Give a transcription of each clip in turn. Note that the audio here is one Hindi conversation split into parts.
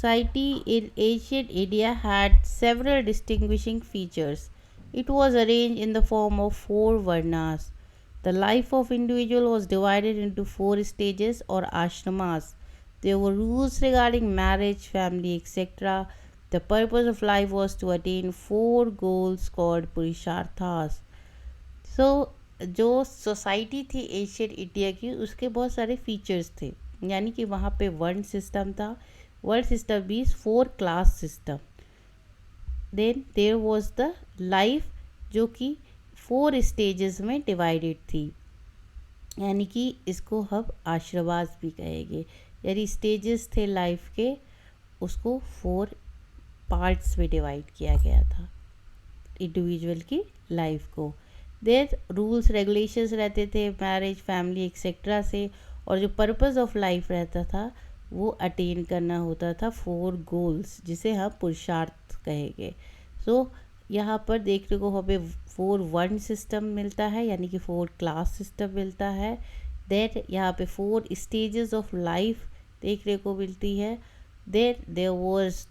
Society in ancient India had several distinguishing features. It was arranged in the form of four varnas. The life of individual was divided into four stages or ashramas. There were rules regarding marriage, family, etc. The purpose of life was to attain four goals called purusharthas. सो जो सोसाइटी थी एशियन इंडिया की उसके बहुत सारे फीचर्स थे, यानी कि वहाँ पे वर्ण सिस्टम था. Varna system means four class system. Then there was the life जो कि फोर स्टेजेस में डिवाइडेड थी, यानी कि इसको हम आशीर्वाद भी कहेंगे. यानी स्टेजेस थे लाइफ के, उसको फोर पार्ट्स में डिवाइड किया गया था इंडिविजुअल की लाइफ को. देर रूल्स रेगुलेशंस रहते थे मैरिज, फैमिली एक्सेट्रा से, और जो पर्पस ऑफ लाइफ रहता था वो अटेन करना होता था फोर गोल्स, जिसे हम पुरुषार्थ कहेंगे. सो यहाँ पर देखने को हमें फोर वर्ण सिस्टम मिलता है, यानी कि फोर क्लास सिस्टम मिलता है. देन यहाँ पे फोर स्टेजेस ऑफ लाइफ देखने को मिलती है. देर वॉज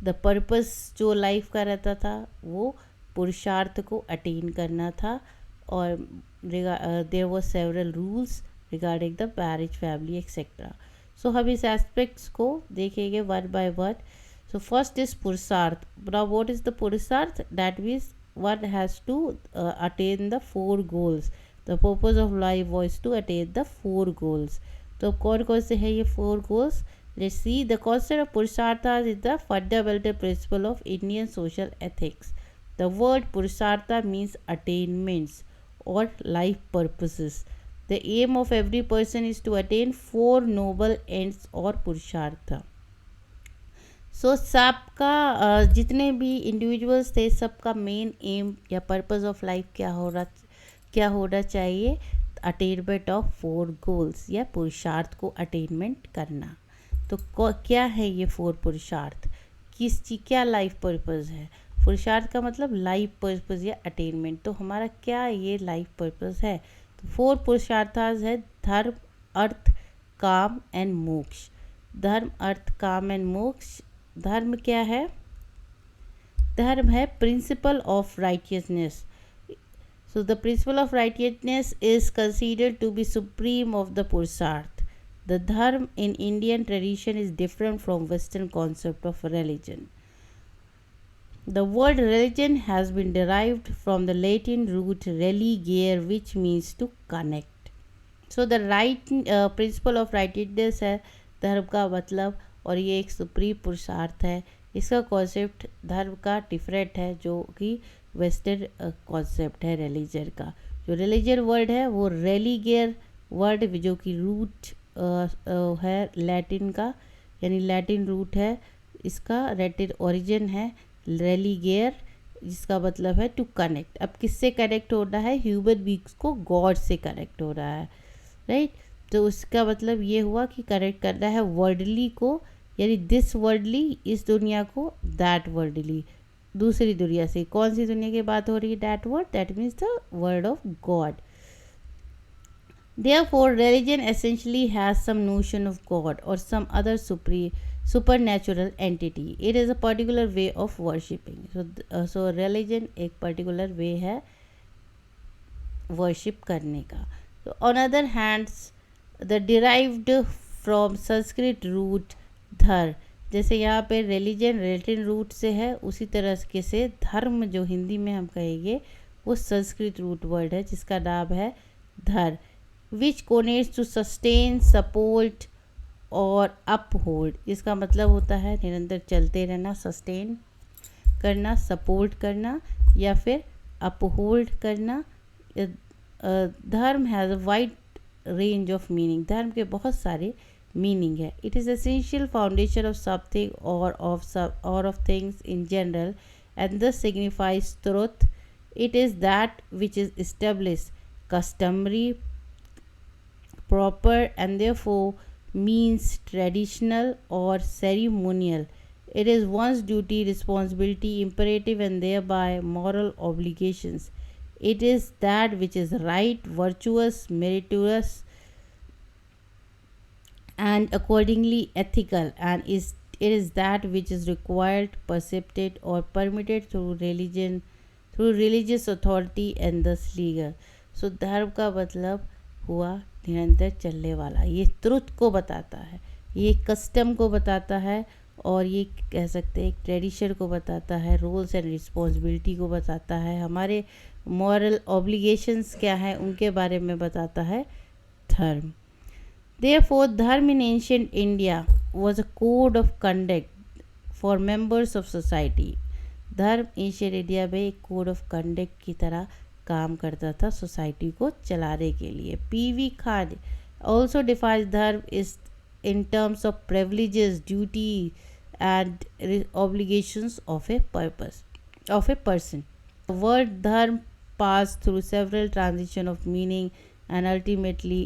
द पर्पस जो लाइफ का रहता था वो पुरुषार्थ को अटेन करना था. और there was several rules regarding the marriage, family etcetera. So हम इस एस्पेक्ट्स को देखेंगे one by one. So first is purushartha. Now what is the purushartha? That means one has to attain the four goals. The purpose of life was to attain the four goals. तो कौन कौन से है ये four goals? Let's see. The concept of purushartha is the fundamental principle of Indian social ethics. The word purushartha means attainments or life purposes. The aim of every person is to attain four noble ends or purushartha. सो सबका जितने भी इंडिविजुअल्स थे सबका मेन एम या पर्पस ऑफ लाइफ क्या होना चाहिए? अटेनमेंट ऑफ फोर गोल्स या पुरुषार्थ को अटेनमेंट करना. तो क्या है ये फोर पुरुषार्थ? किस चीज़ क्या लाइफ पर्पस है? पुरुषार्थ का मतलब लाइफ पर्पस या अटेनमेंट. तो हमारा क्या ये लाइफ पर्पस है? तो फोर पुरुषार्थास है धर्म, अर्थ, काम एंड मोक्ष. धर्म, अर्थ, काम एंड मोक्ष. धर्म क्या है? धर्म है principle of righteousness. So the principle of righteousness is considered to be supreme of the purushartha. The dharma in Indian tradition is different from western concept of religion. The word religion has been derived from the Latin root religare, which means to connect. So the principle of righteousness है धर्म का मतलब, और ये एक सुप्रीम पुरुषार्थ है. इसका कॉन्सेप्ट धर्म का डिफरेंट है जो कि वेस्टर्न कॉन्सेप्ट है रिलीजन का. जो रिलीजन वर्ड है वो रेलीगेयर वर्ड जो कि रूट है लैटिन का, यानी लैटिन रूट है इसका, लैटिन ओरिजिन है रेलीगेयर, जिसका मतलब है टू कनेक्ट. अब किससे कनेक्ट होना है? ह्यूमन बींग्स को गॉड से कनेक्ट हो रहा है, राइट. तो उसका मतलब ये हुआ कि कनेक्ट करना है वर्ल्डली को, यानी दिस वर्ल्डली इस दुनिया को, दैट वर्ल्डली दूसरी दुनिया से. कौन सी दुनिया की बात हो रही है? That word, that means the word of God. Therefore, religion essentially has some notion of God or some other supernatural entity. It is a particular way of worshipping. So religion एक particular way है worship करने का. So on other hands, the derived from Sanskrit root धर, जैसे यहाँ पे religion लैटिन रूट से है, उसी तरह के से धर्म जो हिंदी में हम कहेंगे वो संस्कृत रूट वर्ड है जिसका नाम है धर. विच कोनेट्स टू सस्टेन, सपोर्ट और अपहोल्ड. इसका मतलब होता है निरंतर चलते रहना, सस्टेन करना, सपोर्ट करना या फिर अपहोल्ड करना. Dharma has a wide range of meaning. धर्म के बहुत सारे मीनिंग है. It is essential foundation of something और of things in general and this signifies truth. It is that which is establish, customary, proper, and therefore means traditional or ceremonial. It is one's duty, responsibility, imperative, and thereby moral obligations. It is that which is right, virtuous, meritorious, and accordingly ethical, and is it is that which is required, percepted or permitted through religion, through religious authority and thus legal. सो धर्म का मतलब हुआ निरंतर चलने वाला, ये ट्रुथ को बताता है, ये कस्टम को बताता है, और ये कह सकते हैं एक ट्रेडिशन को बताता है, रोल्स एंड रिस्पॉन्सिबिलिटी को बताता है, हमारे मॉरल ऑब्लिगेशंस क्या हैं उनके बारे में बताता है धर्म. Therefore, dharma in ancient India was a code of conduct for members of society. धर्म एशियन इंडिया में एक कोड ऑफ कंडक्ट की तरह काम करता था सोसाइटी को चलाने के लिए. पी.वी. खान ऑल्सो डिफाइंस धर्म is in terms of privileges, duty and obligations of a person. The word dharma passed through several transitions of meaning, and ultimately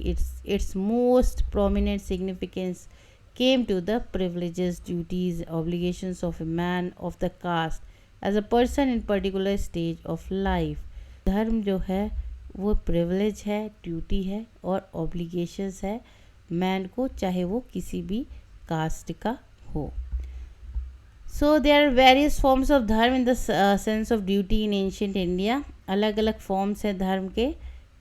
its most prominent significance came to the privileges, duties, obligations of a man of the caste as a person in particular stage of life. धर्म जो है वो प्रिविलेज है, ड्यूटी है और ऑब्लिगेशंस है मैन को, चाहे वो किसी भी कास्ट का हो. So there are various forms of dharma in the sense of duty in ancient India. अलग अलग फॉर्म्स हैं धर्म के.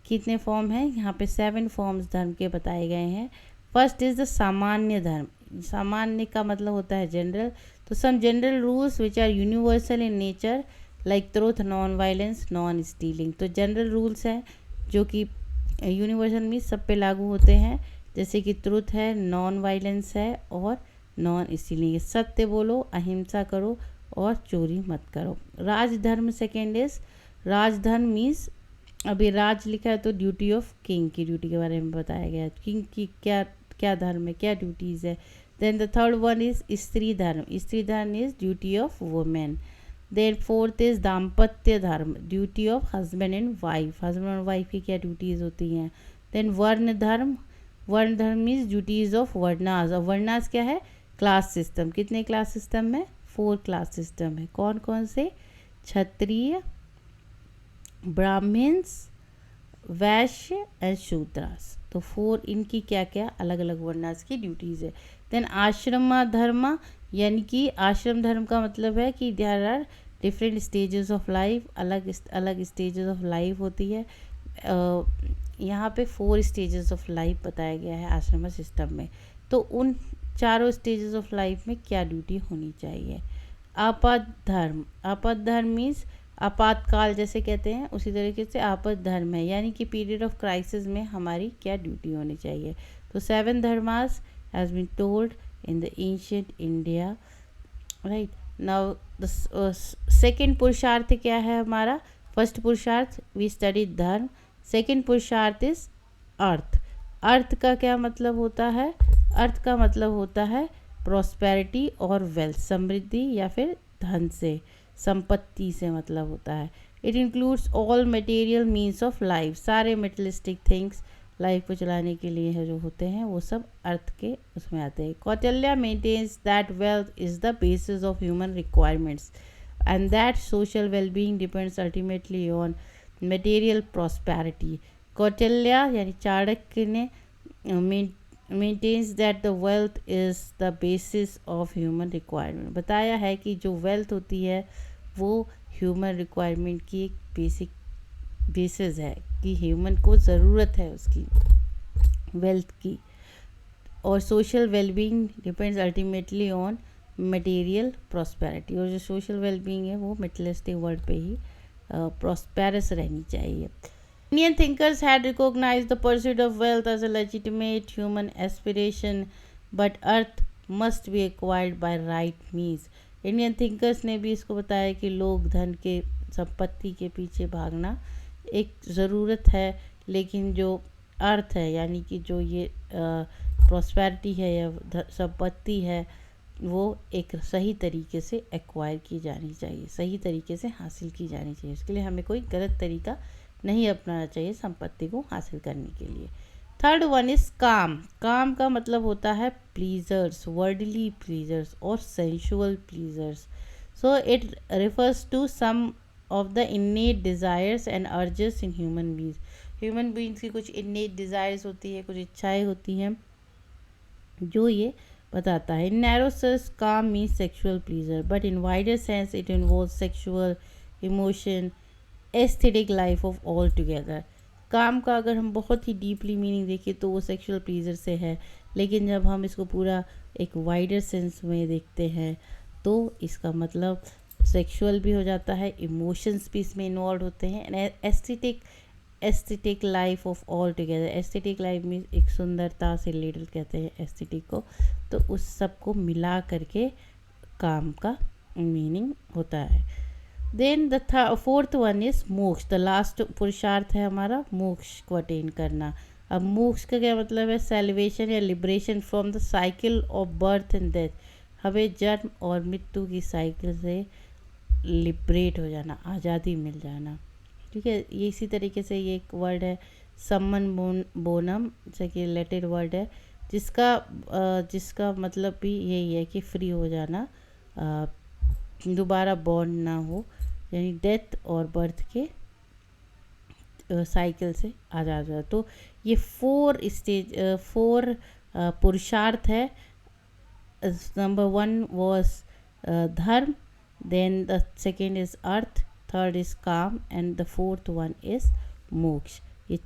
कितने फॉर्म हैं यहाँ पे? 7 फॉर्म्स धर्म के बताए गए हैं. फर्स्ट इज़ द सामान्य धर्म. सामान्य का मतलब होता है जनरल. तो some general rules which are universal in nature like truth, non violence, non stealing. तो जनरल रूल्स हैं जो कि यूनिवर्सल में सब पे लागू होते हैं, जैसे कि ट्रुथ है, नॉन वायलेंस है और नॉन स्टीलिंग. सत्य बोलो, अहिंसा करो और चोरी मत करो. राजधर्म सेकेंड इज राजधर्म मीन्स, अभी राज लिखा है तो ड्यूटी ऑफ किंग की ड्यूटी के बारे में बताया गया है. किंग की क्या क्या धर्म है, क्या ड्यूटीज़ है. Then the third one is stri dharma. Stri dharma is duty of women. Then fourth is dampatya dharma, duty of husband and wife. Husband और वाइफ की क्या ड्यूटीज़ होती हैं. देन वर्ण धर्म. वर्ण धर्म इज ड्यूटीज़ ऑफ वर्णास. और वर्णास क्या है? Class system. कितने क्लास सिस्टम में? 4 क्लास सिस्टम है. कौन कौन से? क्षत्रिय, ब्राह्मण्स, वैश्य एंड शूद्रास. तो 4 इनकी क्या क्या अलग अलग वर्णास की ड्यूटीज़ है. देन आश्रम धर्म, यानी कि आश्रम धर्म का मतलब है कि there are different stages of life. अलग अलग स्टेजेस ऑफ लाइफ होती है. यहाँ पे 4 स्टेजेस ऑफ लाइफ बताया गया है आश्रम सिस्टम में. तो उन चारों स्टेजेस ऑफ लाइफ में क्या ड्यूटी होनी चाहिए. आपात धर्म. आपात धर्म मीन्स आपातकाल जैसे कहते हैं, उसी तरीके से आपात धर्म है, यानी कि पीरियड ऑफ क्राइसिस में हमारी क्या ड्यूटी होनी चाहिए. तो 7 dharmas has been told in the ancient India. Right now the second purushartha क्या है हमारा. First purushartha we study dharma. Second purushartha is artha. अर्थ का क्या मतलब होता है? अर्थ का मतलब होता है प्रॉस्पेरिटी और वेल्थ, समृद्धि या फिर धन से, संपत्ति से मतलब होता है. It includes all material means of life. सारे मेटेरियलिस्टिक थिंग्स लाइफ को चलाने के लिए है जो होते हैं वो सब अर्थ के उसमें आते हैं. Kautilya maintains that wealth is the basis of human requirements and that social wellbeing depends ultimately on material prosperity. Kautilya यानी चाणक्य ने maintains that the wealth is the basis of human requirement. बताया है कि जो वेल्थ होती है वो ह्यूमन रिक्वायरमेंट की एक बेसिक बेसिस है, कि ह्यूमन को ज़रूरत है उसकी वेल्थ की. और social wellbeing depends ultimately on material prosperity. और जो सोशल वेलबींग है वो मटेरियलिस्टिक वर्ल्ड पे ही प्रॉस्पेरस रहनी चाहिए. Indian thinkers had recognized the pursuit of wealth as a legitimate human aspiration, but earth must be acquired by right means. Indian thinkers ने भी इसको बताया कि लोग धन के, संपत्ति के पीछे भागना एक ज़रूरत है, लेकिन जो अर्थ है यानी कि जो ये प्रॉस्पेरिटी है या संपत्ति है वो एक सही तरीके से एक्वायर की जानी चाहिए, सही तरीके से हासिल की जानी चाहिए. उसके लिए हमें कोई गलत तरीका नहीं अपनाना चाहिए संपत्ति को हासिल करने के लिए. थर्ड वन इज काम. काम का मतलब होता है प्लीजर्स, वर्डली प्लीजर्स और sensual pleasures. So it refers to some of the innate desires and urges in human beings. Human beings की कुछ इन्नेट डिज़ायर्स होती है, कुछ इच्छाएं होती हैं जो ये बताता है. इन नैरो सेंस काम means sexual pleaser, but in wider sense it involve sexual emotion aesthetic life of all together. काम का अगर हम बहुत ही डीपली मीनिंग देखें तो वो सेक्सुअल प्लीजर से है, लेकिन जब हम इसको पूरा एक वाइडर सेंस में देखते हैं तो इसका मतलब सेक्सुअल भी हो जाता है, इमोशंस भी इसमें इन्वॉल्व होते हैं, and aesthetic life of all together. Aesthetic life में एक सुंदरता से रिलेटेड कहते हैं एस्थेटिक को, तो उस सब को मिला करके काम का मीनिंग होता है. Then the fourth one is moksha. The last purushartha है हमारा मोक्ष को अटेन करना. अब मोक्ष का क्या मतलब है? सेलिब्रेशन या liberation from the cycle of birth and death. हमें जन्म और मृत्यु की साइकिल से लिबरेट हो जाना, आज़ादी मिल जाना. ठीक है, ये इसी तरीके से ये एक वर्ड है सम्मन बोनम, जैसे कि रिलेटेड वर्ड है, जिसका मतलब भी यही है कि फ्री हो जाना, दोबारा बॉर्न ना हो, यानी डेथ और बर्थ के साइकिल से आज़ाद हो. तो ये फोर पुरुषार्थ है. Number 1 was dharma, then the second is earth, third is काम, and the fourth one is मोक्ष. ये